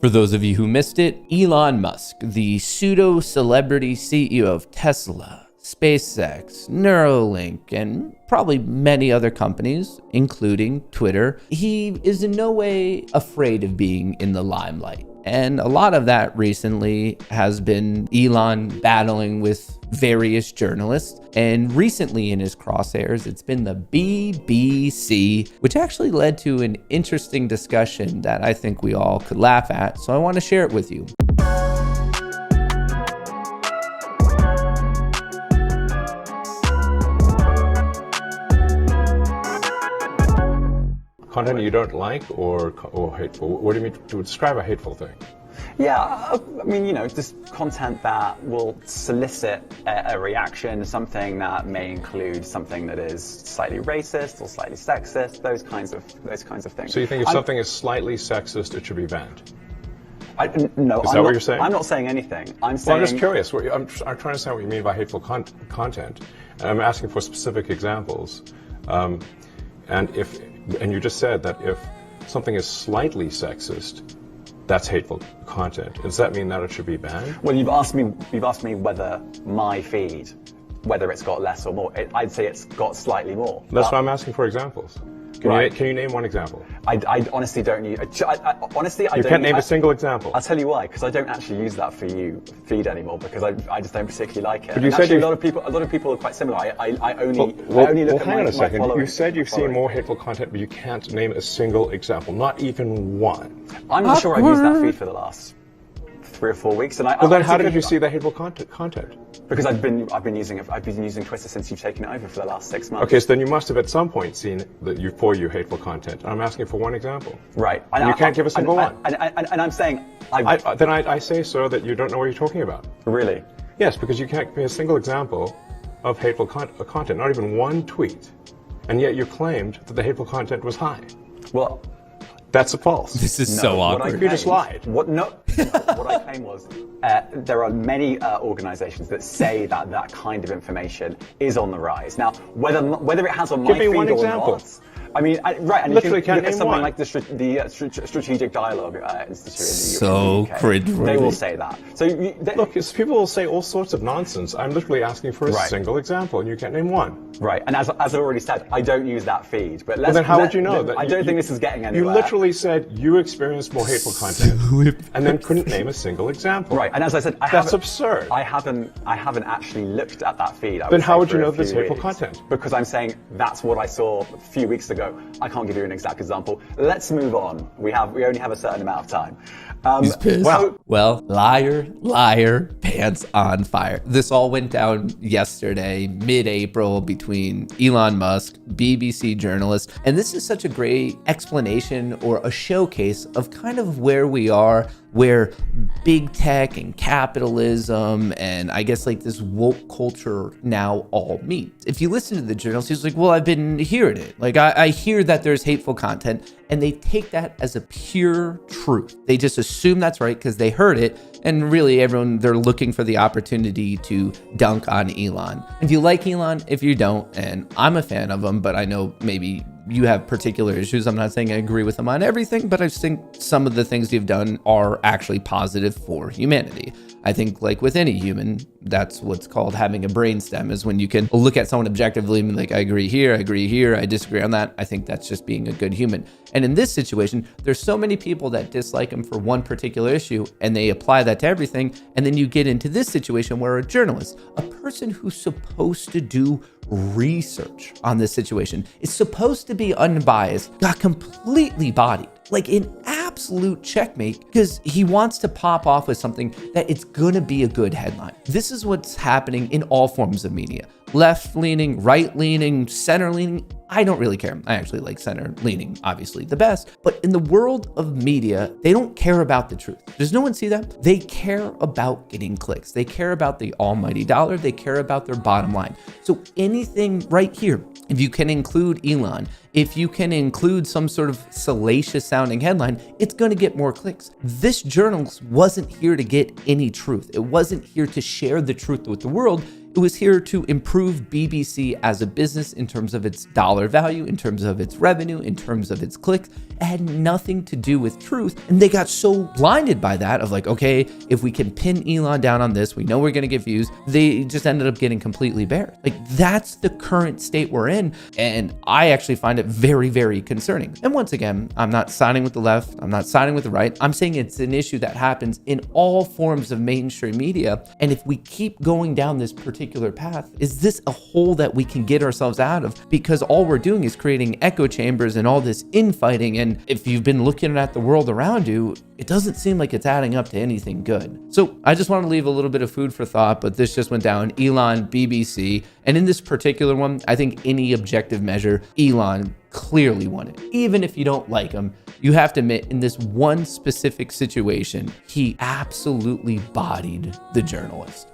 For those of you who missed it, Elon Musk, the pseudo-celebrity CEO of Tesla, SpaceX, Neuralink, and probably many other companies, including Twitter, he is in no way afraid of being in the limelight. And a lot of that recently has been Elon battling with various journalists. And recently in his crosshairs, it's been the BBC, which actually led to an interesting discussion that I think we all could laugh at. So I want to share it with you. Content you don't like or hateful? What do you mean to describe a hateful thing? Yeah, I mean, just content that will solicit a reaction, something that may include something that is slightly racist or slightly sexist, those kinds of things. So you think if something is slightly sexist, it should be banned? No, is that what you're saying? I'm not saying anything. I'm just curious. I'm trying to understand what you mean by hateful content, and I'm asking for specific examples. And you just said that if something is slightly sexist, that's hateful content. Does that mean that it should be banned? Well, you've asked me whether my feed, whether it's got less or more. I'd say it's got slightly more. That's why I'm asking for examples. Can you name one example? I honestly don't use. Honestly, I You don't. can't name a single example. I'll tell you why. Because I don't actually use that for you feed anymore. Because I just don't particularly like it. But you and said actually, a lot of people are quite similar. I only look at hang on a second. my You said you've seen more hateful content, but you can't name a single example, not even one. I'm not sure I've used that feed for the last 3 or 4 weeks. And then how did you see the hateful content? Because I've been using Twitter since you've taken it over for the last 6 months. Okay, so then you must have at some point seen you hateful content. I'm asking for one example. Right. And you can't give a single one. And I'm saying I say, sir, that you don't know what you're talking about. Really? Yes, because you can't give me a single example of hateful content, not even one tweet. And yet you claimed that the hateful content was high. Well, that's a false. This is so awkward. You just lied. What I claimed was there are many organizations that say that kind of information is on the rise. Now, whether it has on my feed or not. I mean, right, and literally you can look at something one. like the Strategic Dialogue Institute in the So cringeworthy. They will say that. So look, people will say all sorts of nonsense. I'm literally asking for a single example, and you can't name one. Right, and as I already said, I don't use that feed. But then how would you know that? I don't think this is getting anywhere. You literally said you experienced more hateful content, and then couldn't name a single example. Right, and as I said, that's absurd. I haven't actually looked at that feed. Then how would you know this hateful content? Because I'm saying that's what I saw a few weeks ago. I can't give you an exact example. Let's move on. We only have a certain amount of time. He's pissed. Well, liar, pants on fire. This all went down yesterday, mid-April, between Elon Musk, BBC journalist, and this is such a great explanation or a showcase of kind of where we are, where big tech and capitalism and I guess like this woke culture now all meet. If you listen to the journalist, he's like, well, I've been hearing it. Like I hear that there's hateful content, and they take that as a pure truth. They just assume that's right because they heard it. And really they're looking for the opportunity to dunk on Elon. If you like Elon, if you don't, and I'm a fan of him, but I know maybe you have particular issues. I'm not saying I agree with him on everything, but I just think some of the things you've done are actually positive for humanity. I think like with any human, that's what's called having a brainstem, is when you can look at someone objectively and be like, I agree here, I disagree on that. I think that's just being a good human. And in this situation, there's so many people that dislike him for one particular issue and they apply that to everything. And then you get into this situation where a journalist, a person who's supposed to do research on this situation, is supposed to be unbiased, got completely bodied, like in absolute checkmate, because he wants to pop off with something that it's gonna be a good headline. This is what's happening in all forms of media. Left-leaning, right-leaning, center-leaning, I don't really care. I actually like center-leaning, obviously the best. But in the world of media, they don't care about the truth. Does no one see that? They care about getting clicks. They care about the almighty dollar. They care about their bottom line. So anything right here, if you can include Elon, if you can include some sort of salacious sounding headline, it's going to get more clicks. This journalist wasn't here to get any truth. It wasn't here to share the truth with the world. It was here to improve BBC as a business in terms of its dollar value, in terms of its revenue, in terms of its clicks. It had nothing to do with truth. And they got so blinded by that of like, okay, if we can pin Elon down on this, we know we're going to get views. They just ended up getting completely bare. Like, that's the current state we're in. And I actually find it very, very concerning. And once again, I'm not siding with the left. I'm not siding with the right. I'm saying it's an issue that happens in all forms of mainstream media. And if we keep going down this particular path, is this a hole that we can get ourselves out of? Because all we're doing is creating echo chambers and all this infighting. And if you've been looking at the world around you, it doesn't seem like it's adding up to anything good. So I just want to leave a little bit of food for thought, but this just went down. Elon, BBC, and in this particular one, I think any objective measure, Elon clearly won it. Even if you don't like him, you have to admit, in this one specific situation, he absolutely bodied the journalist.